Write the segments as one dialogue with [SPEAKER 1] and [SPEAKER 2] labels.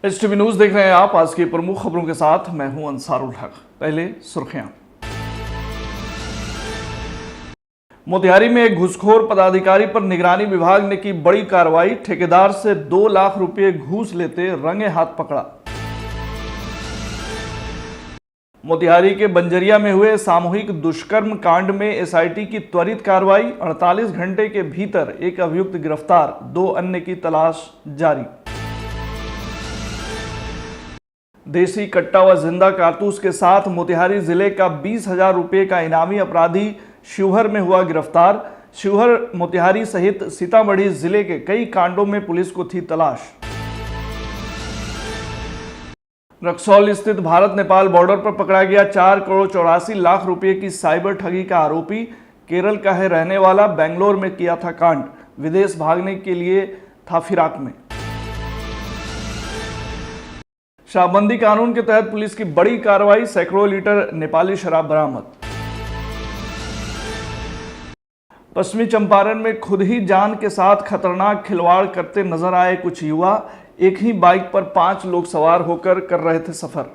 [SPEAKER 1] HTV news देख रहे हैं आप। आज की प्रमुख खबरों के साथ मैं हूं अंसारुल हक। पहले सुर्खियां। मोतिहारी में एक घूसखोर पदाधिकारी पर निगरानी विभाग ने की बड़ी कार्रवाई। ठेकेदार से 2 लाख रुपए घूस लेते रंगे हाथ पकड़ा। मोतिहारी के बंजरिया में हुए सामूहिक दुष्कर्म कांड में एसआईटी की त्वरित कार्रवाई। 48 घंटे के भीतर एक अभियुक्त गिरफ्तार, 2 अन्य की तलाश जारी। देसी कट्टा व जिंदा कारतूस के साथ मोतिहारी जिले का 20,000 रुपये का इनामी अपराधी शिवहर में हुआ गिरफ्तार। शिवहर, मोतिहारी सहित सीतामढ़ी जिले के कई कांडों में पुलिस को थी तलाश। रक्सौल स्थित भारत नेपाल बॉर्डर पर पकड़ा गया 4 करोड़ 84 लाख रुपए की साइबर ठगी का आरोपी। केरल का है रहने वाला, बेंगलोर में किया था कांड, विदेश भागने के लिए था फिराक में। शराबबंदी कानून के तहत पुलिस की बड़ी कार्रवाई, सैकड़ों लीटर नेपाली शराब बरामद। पश्चिमी चंपारण में खुद ही जान के साथ खतरनाक खिलवाड़ करते नजर आए कुछ युवा। एक ही बाइक पर 5 लोग सवार होकर कर रहे थे सफर।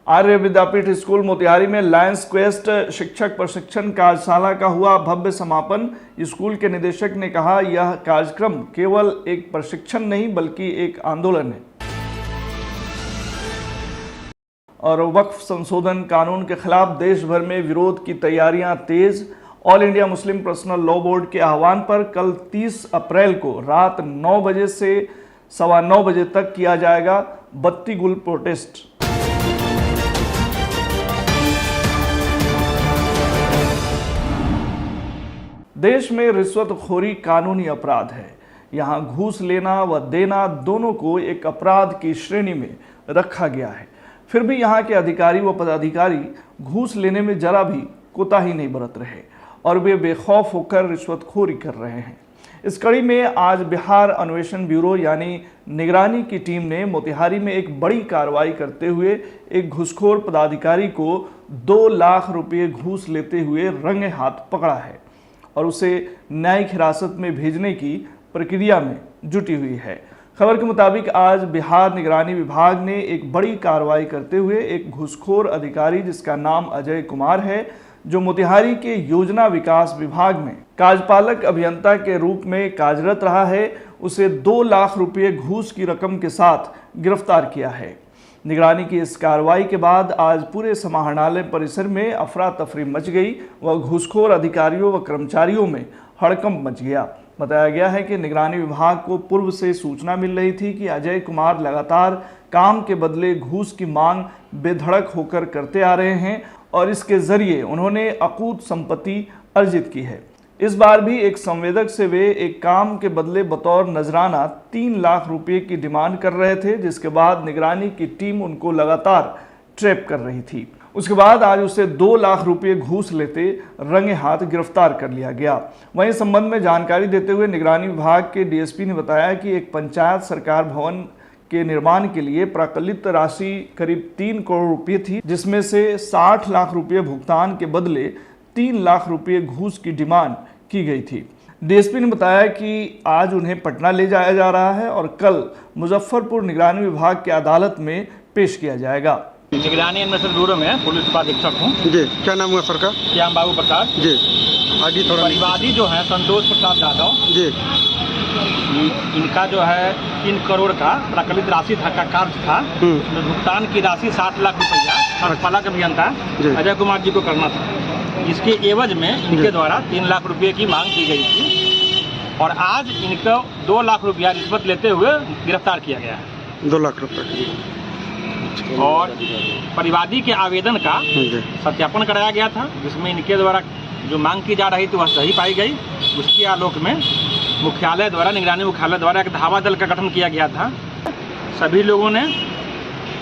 [SPEAKER 1] आर्य विद्यापीठ स्कूल मोतिहारी में लायंस क्वेस्ट शिक्षक प्रशिक्षण कार्यशाला का हुआ भव्य समापन। स्कूल के निदेशक ने कहा, यह कार्यक्रम केवल एक प्रशिक्षण नहीं बल्कि एक आंदोलन है। और वक्फ संशोधन कानून के खिलाफ देश भर में विरोध की तैयारियां तेज। All India Muslim personal law board के आह्वान पर कल 30 अप्रैल को रात 9 बजे से 9:15 बजे तक किया जाएगा बत्ती गुल प्रोटेस्ट। देश में रिश्वतखोरी कानूनी अपराध है। यहाँ घूस लेना व देना दोनों को एक अपराध की श्रेणी में रखा गया है। फिर भी यहाँ के अधिकारी व पदाधिकारी घूस लेने में जरा भी कोताही नहीं बरत रहे और वे बेखौफ होकर रिश्वतखोरी कर रहे हैं। इस कड़ी में आज बिहार अन्वेषण ब्यूरो यानी निगरानी की टीम ने मोतिहारी में एक बड़ी कार्रवाई करते हुए एक घूसखोर पदाधिकारी को 2 लाख रुपये घूस लेते हुए रंगे हाथ पकड़ा है और उसे न्यायिक हिरासत में भेजने की प्रक्रिया में जुटी हुई है। खबर के मुताबिक आज बिहार निगरानी विभाग ने एक बड़ी कार्रवाई करते हुए एक घूसखोर अधिकारी जिसका नाम अजय कुमार है, जो मोतिहारी के योजना विकास विभाग में कार्यपालक अभियंता के रूप में कार्यरत रहा है, उसे 2 लाख रुपये घूस की रकम के साथ गिरफ्तार किया है। निगरानी की इस कार्रवाई के बाद आज पूरे समाहरणालय परिसर में अफरा तफरी मच गई व घूसखोर अधिकारियों व कर्मचारियों में हड़कंप मच गया। बताया गया है कि निगरानी विभाग को पूर्व से सूचना मिल रही थी कि अजय कुमार लगातार काम के बदले घूस की मांग बेधड़क होकर करते आ रहे हैं और इसके जरिए उन्होंने अकूत संपत्ति अर्जित की है। इस बार भी एक संवेदक से वे एक काम के बदले बतौर नजराना 3 लाख रुपए की डिमांड कर रहे थे, जिसके बाद निगरानी की टीम उनको लगातार ट्रैप कर रही थी। उसके बाद आज उसे 2 लाख रुपए घूस लेते रंगे हाथ गिरफ्तार कर लिया गया। वहीं संबंध में जानकारी देते हुए निगरानी विभाग के डीएसपी ने बताया कि एक पंचायत सरकार भवन के निर्माण के लिए प्राकलित राशि करीब 3 करोड़ रुपए थी, जिसमें से 60 लाख रुपए भुगतान के बदले 3 लाख रुपए घूस की डिमांड की गई थी। डीएसपी ने बताया कि आज उन्हें पटना ले जाया जा रहा है और कल मुजफ्फरपुर निगरानी विभाग की अदालत में पेश किया जाएगा।
[SPEAKER 2] निगरानी अन्वेषण ब्यूरो में पुलिस उपाधीक्षक हूँ
[SPEAKER 3] जी। क्या नाम हुआ सर का?
[SPEAKER 2] श्याम बाबू प्रसाद
[SPEAKER 3] जी। आगे थोड़ा
[SPEAKER 2] परिवादी जो है संतोष प्रसाद यादव
[SPEAKER 3] जी,
[SPEAKER 2] इनका जो है 3 करोड़ का प्राकलित राशि था का कार्य था, उसमें भुगतान की राशि 60 लाख रुपया कार्यपालक अभियंता अजय कुमार जी को करना था। इसके एवज में इनके द्वारा 3 लाख रुपये की मांग की गई थी और आज इनको 2 लाख रुपया रिश्वत लेते हुए गिरफ्तार किया गया है।
[SPEAKER 3] 2 लाख रुपये
[SPEAKER 2] और परिवादी के आवेदन का सत्यापन कराया गया था, जिसमें इनके द्वारा जो मांग की जा रही थी वह सही पाई गई। उसके आलोक में मुख्यालय द्वारा, निगरानी मुख्यालय द्वारा एक धावा दल का गठन किया गया था। सभी लोगों ने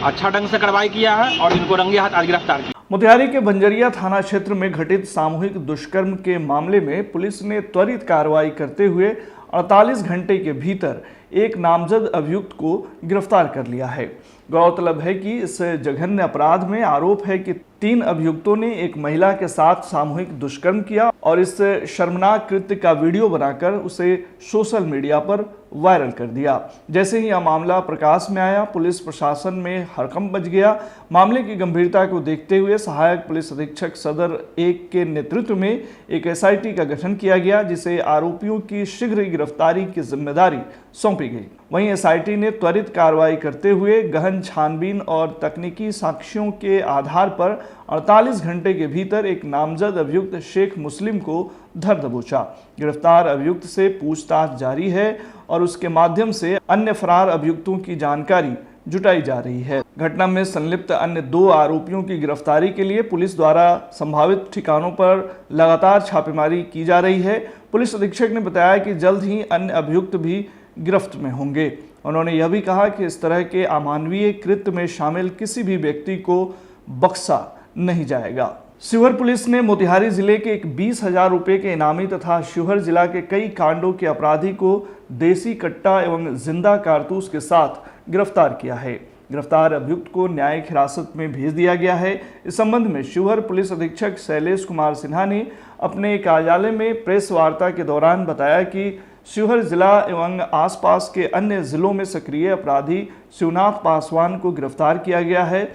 [SPEAKER 2] अच्छा ढंग से कार्रवाई किया है और इनको रंगे हाथ आज गिरफ्तार किया।
[SPEAKER 1] मोतिहारी के बंजरिया थाना क्षेत्र में घटित सामूहिक दुष्कर्म के मामले में पुलिस ने त्वरित कार्रवाई करते हुए 48 घंटे के भीतर एक नामजद अभियुक्त को गिरफ्तार कर लिया है। गौरतलब है कि इस जघन्य अपराध में आरोप है कि 3 अभियुक्तों ने एक महिला के साथ सामूहिक दुष्कर्म किया और इस शर्मनाक कृत्य का वीडियो बनाकर उसे सोशल मीडिया पर वायरल कर दिया। जैसे ही यह मामला प्रकाश में आया, पुलिस प्रशासन में हड़कंप मच गया। मामले की गंभीरता को देखते हुए सहायक पुलिस अधीक्षक सदर 1 के नेतृत्व में एक SIT का गठन किया गया, जिसे आरोपियों की शीघ्र गिरफ्तारी की जिम्मेदारी सौंपी गई। वहीं SIT ने त्वरित कार्रवाई करते हुए गहन छानबीन और तकनीकी साक्ष्यों के आधार पर 48 घंटे के भीतर एक नामजद अभियुक्त शेख मुस्लिम को धर दबोचा। गिरफ्तार अभियुक्त से पूछताछ जारी है और उसके माध्यम से अन्य फरार अभियुक्तों की जानकारी जुटाई जा रही है। घटना में संलिप्त अन्य 2 आरोपियों की गिरफ्तारी के लिए पुलिस द्वारा संभावित ठिकानों पर लगातार छापेमारी की जा रही है। पुलिस अधीक्षक ने बताया कि जल्द ही अन्य अभियुक्त भी गिरफ्त में होंगे। उन्होंने यह भी कहा कि इस तरह के अमानवीय कृत्य में शामिल किसी भी व्यक्ति को बख्शा नहीं जाएगा। शिवहर पुलिस ने मोतिहारी जिले के एक 20,000 रुपए के इनामी तथा शिवहर जिला के कई कांडों के अपराधी को देसी कट्टा एवं जिंदा कारतूस के साथ गिरफ्तार किया है। गिरफ्तार अभियुक्त को न्यायिक हिरासत में भेज दिया गया है। इस संबंध में शिवहर पुलिस अधीक्षक शैलेश कुमार सिन्हा ने अपने कार्यालय में प्रेस वार्ता के दौरान बताया कि शिवहर जिला एवं आसपास के अन्य जिलों में सक्रिय अपराधी शिवनाथ पासवान को गिरफ्तार किया गया है।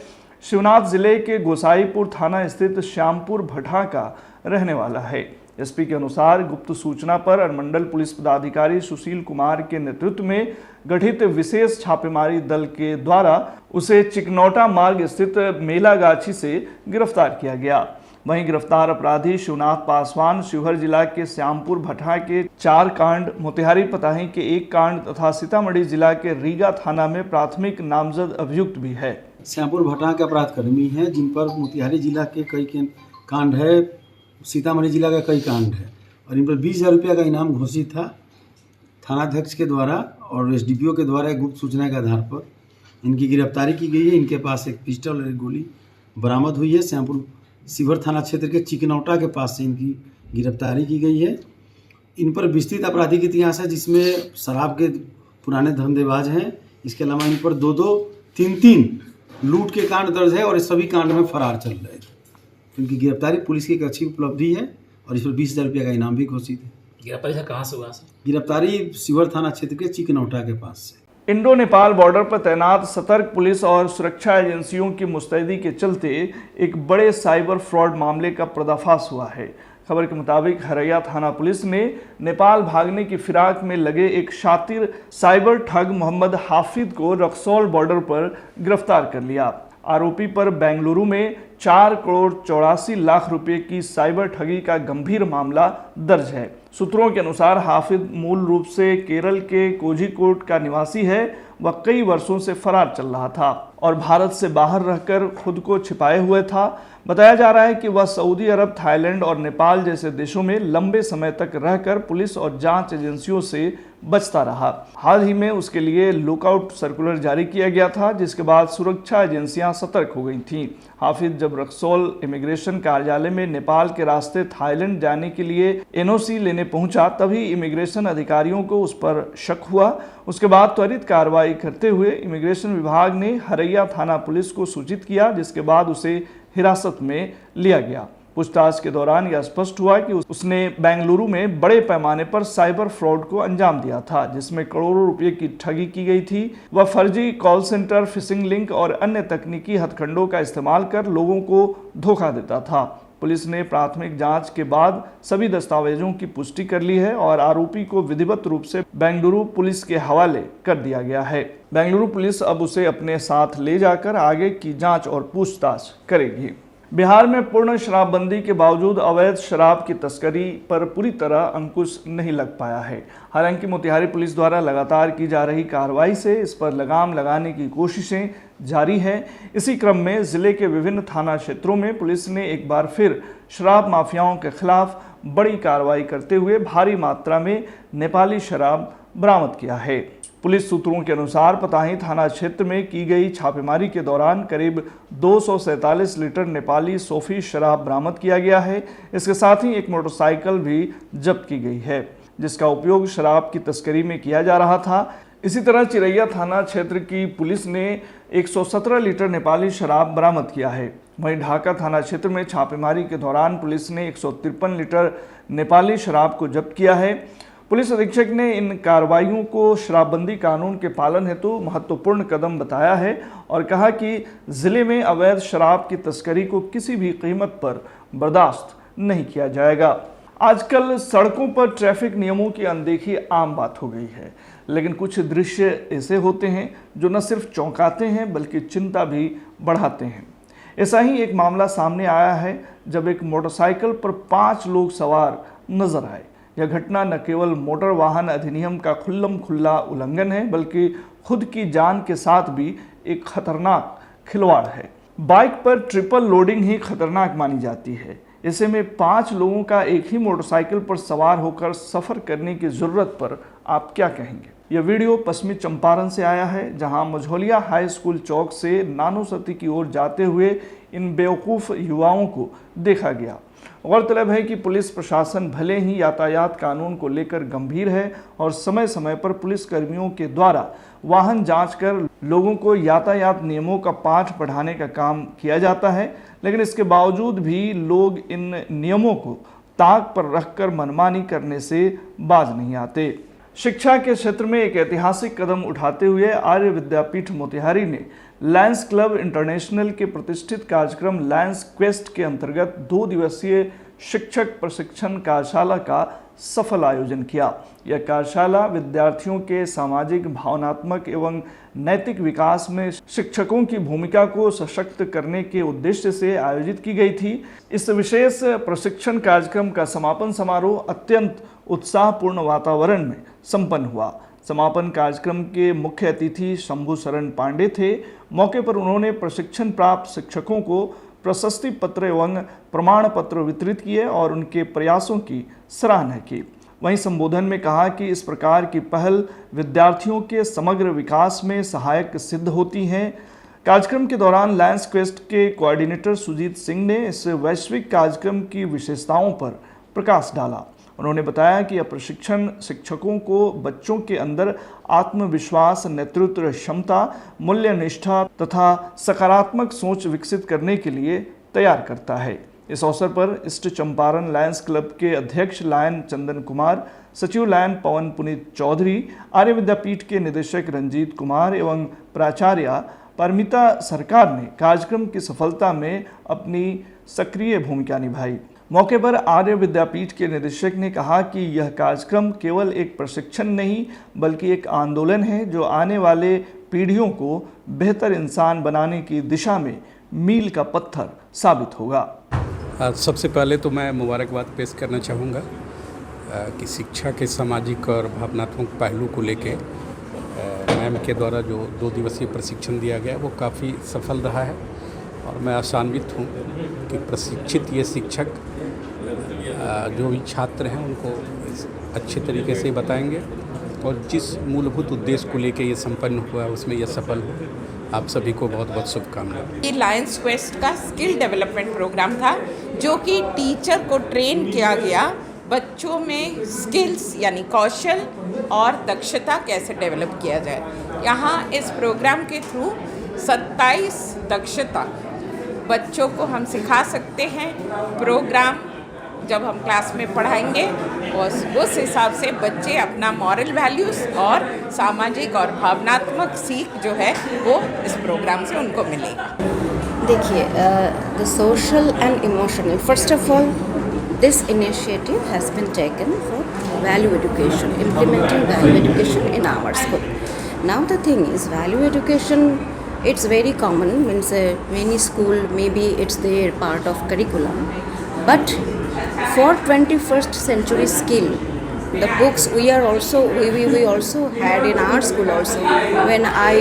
[SPEAKER 1] शिवनाथ जिले के गोसाईपुर थाना स्थित श्यामपुर भटा का रहने वाला है। एसपी के अनुसार गुप्त सूचना पर अनुमंडल पुलिस पदाधिकारी सुशील कुमार के नेतृत्व में गठित विशेष छापेमारी दल के द्वारा उसे चिकनौटा मार्ग स्थित मेलागाछी से गिरफ्तार किया गया। वहीं गिरफ्तार अपराधी शिवनाथ पासवान शिवहर जिला के श्यामपुर भटा के 4 कांड, मोतिहारी पताही के 1 कांड तथा सीतामढ़ी जिला के रीगा थाना में प्राथमिक नामजद अभियुक्त भी है।
[SPEAKER 4] श्यामपुर भटा के अपराध कर्मी हैं, जिन पर मोतिहारी जिला के कई कांड है, सीतामढ़ी जिला का कई कांड है और इन पर 20,000 रुपये का इनाम घोषित था थानाध्यक्ष के द्वारा और SDPO के द्वारा गुप्त सूचना के आधार पर इनकी गिरफ्तारी की गई है। इनके पास एक पिस्टल और एक गोली बरामद हुई है। श्यामपुर शिवहर थाना क्षेत्र के चिकनौटा के पास से इनकी गिरफ्तारी की गई है। इन पर विस्तृत आपराधिक इतिहास है, जिसमें शराब के पुराने धंधेबाज हैं। इसके अलावा इन पर 2-2, 3-3 लूट के कांड दर्ज है और इस सभी कांड में फरार चल रहे थे। इनकी गिरफ्तारी पुलिस की एक अच्छी उपलब्धि है और इस पर 20,000 रुपये का इनाम भी घोषित है।
[SPEAKER 5] गिरफ्तारी सर कहाँ से हुआ सर?
[SPEAKER 4] गिरफ्तारी शिवहर थाना क्षेत्र के चिकनौटा के पास से।
[SPEAKER 1] इंडो नेपाल बॉर्डर पर तैनात सतर्क पुलिस और सुरक्षा एजेंसियों की मुस्तैदी के चलते एक बड़े साइबर फ्रॉड मामले का पर्दाफाश हुआ है। खबर के मुताबिक हरैया थाना पुलिस ने नेपाल भागने की फिराक में लगे एक शातिर साइबर ठग मोहम्मद हाफिज को रक्सौल बॉर्डर पर गिरफ्तार कर लिया। आरोपी पर बेंगलुरु में 4 करोड़ 84 लाख रुपए की साइबर ठगी का गंभीर मामला दर्ज है। सूत्रों के अनुसार हाफिज मूल रूप से केरल के कोझिकोड का निवासी है। वह कई वर्षों से फरार चल रहा था और भारत से बाहर रहकर खुद को छिपाए हुए था। बताया जा रहा है कि वह सऊदी अरब, थाईलैंड और नेपाल जैसे देशों में लंबे समय तक रहकर पुलिस और जांच एजेंसियों से बचता रहा। हाल ही में उसके लिए लुकआउट सर्कुलर जारी किया गया था, जिसके बाद सुरक्षा एजेंसियां सतर्क हो गई थीं। हाफिज जब रक्सौल इमिग्रेशन कार्यालय में नेपाल के रास्ते थाईलैंड जाने के लिए NOC लेने पहुंचा, तभी इमिग्रेशन अधिकारियों को उस पर शक हुआ। उसके बाद त्वरित कार्रवाई करते हुए इमिग्रेशन विभाग ने हरैया थाना पुलिस को सूचित किया, जिसके बाद उसे हिरासत में लिया गया। पूछताछ के दौरान यह स्पष्ट हुआ कि उसने बेंगलुरु में बड़े पैमाने पर साइबर फ्रॉड को अंजाम दिया था, जिसमें करोड़ों रुपए की ठगी की गई थी। वह फर्जी कॉल सेंटर, फिशिंग लिंक और अन्य तकनीकी हथकंडों का इस्तेमाल कर लोगों को धोखा देता था। पुलिस ने प्राथमिक जांच के बाद सभी दस्तावेजों की पुष्टि कर ली है और आरोपी को विधिवत रूप से बेंगलुरु पुलिस के हवाले कर दिया गया है। बेंगलुरु पुलिस अब उसे अपने साथ ले जाकर आगे की जांच और पूछताछ करेगी। बिहार में पूर्ण शराबबंदी के बावजूद अवैध शराब की तस्करी पर पूरी तरह अंकुश नहीं लग पाया है। हालांकि मोतिहारी पुलिस द्वारा लगातार की जा रही कार्रवाई से इस पर लगाम लगाने की कोशिशें जारी हैं। इसी क्रम में जिले के विभिन्न थाना क्षेत्रों में पुलिस ने एक बार फिर शराब माफियाओं के खिलाफ बड़ी कार्रवाई करते हुए भारी मात्रा में नेपाली शराब बरामद किया है। पुलिस सूत्रों के अनुसार पताही थाना क्षेत्र में की गई छापेमारी के दौरान करीब 247 लीटर नेपाली सोफी शराब बरामद किया गया है। इसके साथ ही एक मोटरसाइकिल भी जब्त की गई है, जिसका उपयोग शराब की तस्करी में किया जा रहा था। इसी तरह चिरैया थाना क्षेत्र की पुलिस ने 117 लीटर नेपाली शराब बरामद किया है। वहीं ढाका थाना क्षेत्र में छापेमारी के दौरान पुलिस ने 153 लीटर नेपाली शराब को जब्त किया है। पुलिस अधीक्षक ने इन कार्रवाइयों को शराबबंदी कानून के पालन हेतु महत्वपूर्ण कदम बताया है और कहा कि जिले में अवैध शराब की तस्करी को किसी भी कीमत पर बर्दाश्त नहीं किया जाएगा। आजकल सड़कों पर ट्रैफिक नियमों की अनदेखी आम बात हो गई है, लेकिन कुछ दृश्य ऐसे होते हैं जो न सिर्फ चौंकाते हैं बल्कि चिंता भी बढ़ाते हैं। ऐसा ही एक मामला सामने आया है जब एक मोटरसाइकिल पर 5 लोग सवार नजर आए। यह घटना न केवल मोटर वाहन अधिनियम का खुल्ला उल्लंघन है बल्कि खुद की जान के साथ भी एक खतरनाक खिलवाड़ है। बाइक पर ट्रिपल लोडिंग ही खतरनाक मानी जाती है। ऐसे में 5 लोगों का एक ही मोटरसाइकिल पर सवार होकर सफर करने की जरूरत पर आप क्या कहेंगे? यह वीडियो पश्चिमी चंपारण से आया है, जहां मझौलिया हाई स्कूल चौक से नानोसती की ओर जाते हुए इन बेवकूफ़ युवाओं को देखा गया। गौरतलब है कि पुलिस प्रशासन भले ही यातायात कानून को लेकर गंभीर है और समय समय पर पुलिस कर्मियों के द्वारा वाहन जांच कर लोगों को यातायात नियमों का पाठ पढ़ाने का काम किया जाता है, लेकिन इसके बावजूद भी लोग इन नियमों को ताक पर रखकर मनमानी करने से बाज नहीं आते। शिक्षा के क्षेत्र में एक ऐतिहासिक कदम उठाते हुए आर्य विद्यापीठ मोतिहारी ने लायंस क्लब इंटरनेशनल के प्रतिष्ठित कार्यक्रम लायंस क्वेस्ट के अंतर्गत 2 दिवसीय शिक्षक प्रशिक्षण कार्यशाला का सफल आयोजन किया। यह कार्यशाला विद्यार्थियों के सामाजिक, भावनात्मक एवं नैतिक विकास में शिक्षकों की भूमिका को सशक्त करने के उद्देश्य से आयोजित की गई थी। इस विशेष प्रशिक्षण कार्यक्रम का समापन समारोह अत्यंत उत्साहपूर्ण वातावरण में संपन्न हुआ। समापन कार्यक्रम के मुख्य अतिथि शंभू शरण पांडे थे। मौके पर उन्होंने प्रशिक्षण प्राप्त शिक्षकों को प्रशस्ति पत्र एवं प्रमाण पत्र वितरित किए और उनके प्रयासों की सराहना की। वहीं संबोधन में कहा कि इस प्रकार की पहल विद्यार्थियों के समग्र विकास में सहायक सिद्ध होती हैं। कार्यक्रम के दौरान लायंस क्वेस्ट के कोऑर्डिनेटर सुजीत सिंह ने इस वैश्विक कार्यक्रम की विशेषताओं पर प्रकाश डाला। उन्होंने बताया कि यह प्रशिक्षण शिक्षकों को बच्चों के अंदर आत्मविश्वास, नेतृत्व क्षमता, मूल्य निष्ठा तथा सकारात्मक सोच विकसित करने के लिए तैयार करता है। इस अवसर पर ईस्ट चंपारण लायंस क्लब के अध्यक्ष लायन चंदन कुमार, सचिव लायन पवन पुनीत चौधरी, आर्य विद्यापीठ के निदेशक रंजीत कुमार एवं प्राचार्य परमिता सरकार ने कार्यक्रम की सफलता में अपनी सक्रिय भूमिका निभाई। मौके पर आर्य विद्यापीठ के निदेशक ने कहा कि यह कार्यक्रम केवल एक प्रशिक्षण नहीं बल्कि एक आंदोलन है जो आने वाले पीढ़ियों को बेहतर इंसान बनाने की दिशा में मील का पत्थर साबित होगा।
[SPEAKER 5] सबसे पहले तो मैं मुबारकबाद पेश करना चाहूँगा कि शिक्षा के सामाजिक और भावनात्मक पहलू को लेके मैम के द्वारा जो 2 दिवसीय प्रशिक्षण दिया गया वो काफ़ी सफल रहा है और मैं आशान्वित हूँ कि प्रशिक्षित ये शिक्षक जो भी छात्र हैं उनको अच्छे तरीके से बताएंगे और जिस मूलभूत उद्देश्य को लेके ये संपन्न हुआ उसमें यह सफल हो। आप सभी को बहुत बहुत शुभकामनाएं।
[SPEAKER 6] ये लायंस क्वेस्ट का स्किल डेवलपमेंट प्रोग्राम था जो कि टीचर को ट्रेन किया गया बच्चों में स्किल्स यानी कौशल और दक्षता कैसे डेवलप किया जाए। यहाँ इस प्रोग्राम के थ्रू 27 दक्षता बच्चों को हम सिखा सकते हैं। प्रोग्राम जब हम क्लास में पढ़ाएंगे उस हिसाब से बच्चे अपना मॉरल वैल्यूज़ और सामाजिक और भावनात्मक सीख जो है वो इस प्रोग्राम से उनको मिलेगी।
[SPEAKER 7] देखिए, the social and emotional, first of all this initiative has been taken for value education, implementing value education in our school. Now the thing is, value education, it's very common, means many school maybe it's their part of curriculum, but for 21st century skill, the books we also had in our school also. When I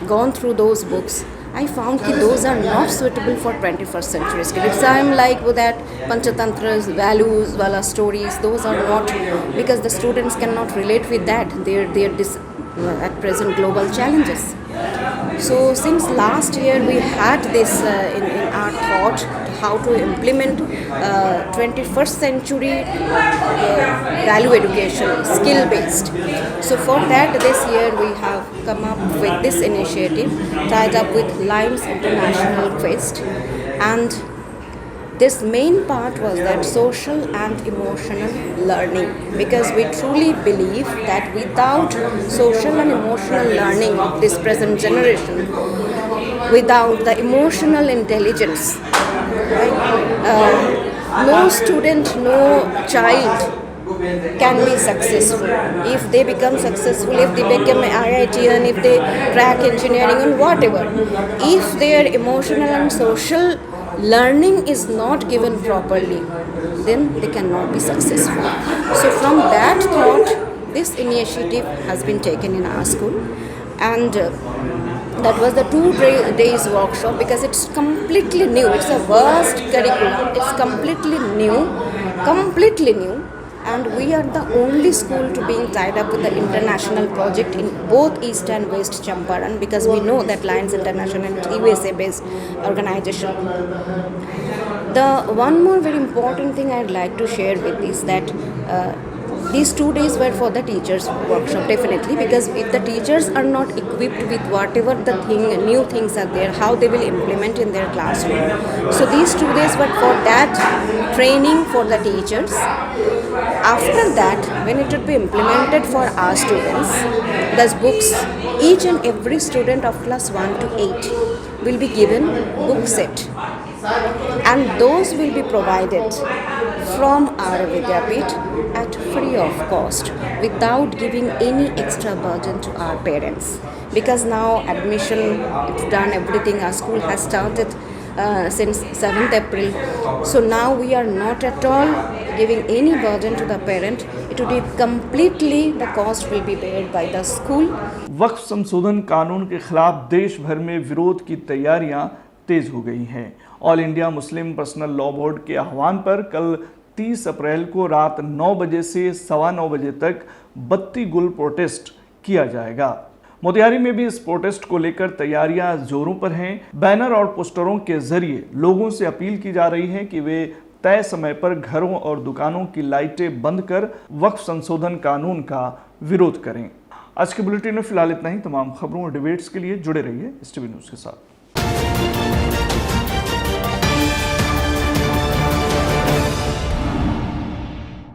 [SPEAKER 7] gone through those books, I found that those are not suitable for 21st century skill. It's I'm like with that Panchatantra's values, wala stories, those are not, because the students cannot relate with that. They're at present global challenges. So since last year we had this in our thought to how to implement 21st century value education, skill based. So for that, this year we have come up with this initiative tied up with Limes International Quest, and this main part was that social and emotional learning, because we truly believe that without social and emotional learning of this present generation, without the emotional intelligence, right, no student, no child can be successful. If they become successful, if they become IITian, if they crack engineering and whatever, if their emotional and social learning is not given properly, then they cannot be successful. So from that thought, this initiative has been taken in our school, and that was the 2 days workshop, because it's completely new. It's a vast curriculum. It's completely new, and we are the only school to being tied up with the international project in both East and West Champaran, because we know that Lions International is USA based organization. The one more very important thing I'd like to share with is that these 2 days were for the teachers workshop, definitely, because if the teachers are not equipped with whatever new things are there, how they will implement in their classroom. So these 2 days were for that training for the teachers. After that, when it would be implemented for our students, those books, each and every student of class 1 to 8 will be given book set, and those will be provided from our Vidyapith at free of cost, without giving any extra burden to our parents, because now admission, it's done, everything, our school has started since 7th April. So now we are not at all giving any burden to the parent. It will be completely, the cost will be paid by the school.
[SPEAKER 1] वक्फ संशोधन कानून के खिलाफ देश भर में विरोध की तैयारियां तेज हो गई हैं। All India Muslim personal law board के आह्वान पर कल 30 अप्रैल को रात 9 बजे से 9:15 बजे तक बत्ती गुल प्रोटेस्ट किया जाएगा। मोतिहारी में भी इस प्रोटेस्ट को लेकर तैयारियां जोरों पर हैं। बैनर और पोस्टरों के जरिए लोगों से अपील की जा रही है कि वे तय समय पर घरों और दुकानों की लाइटें बंद कर वक्फ संशोधन कानून का विरोध करें। आज के बुलेटिन में फिलहाल इतना ही। तमाम खबरों और डिबेट्स के लिए जुड़े रहिए STV न्यूज़ के साथ।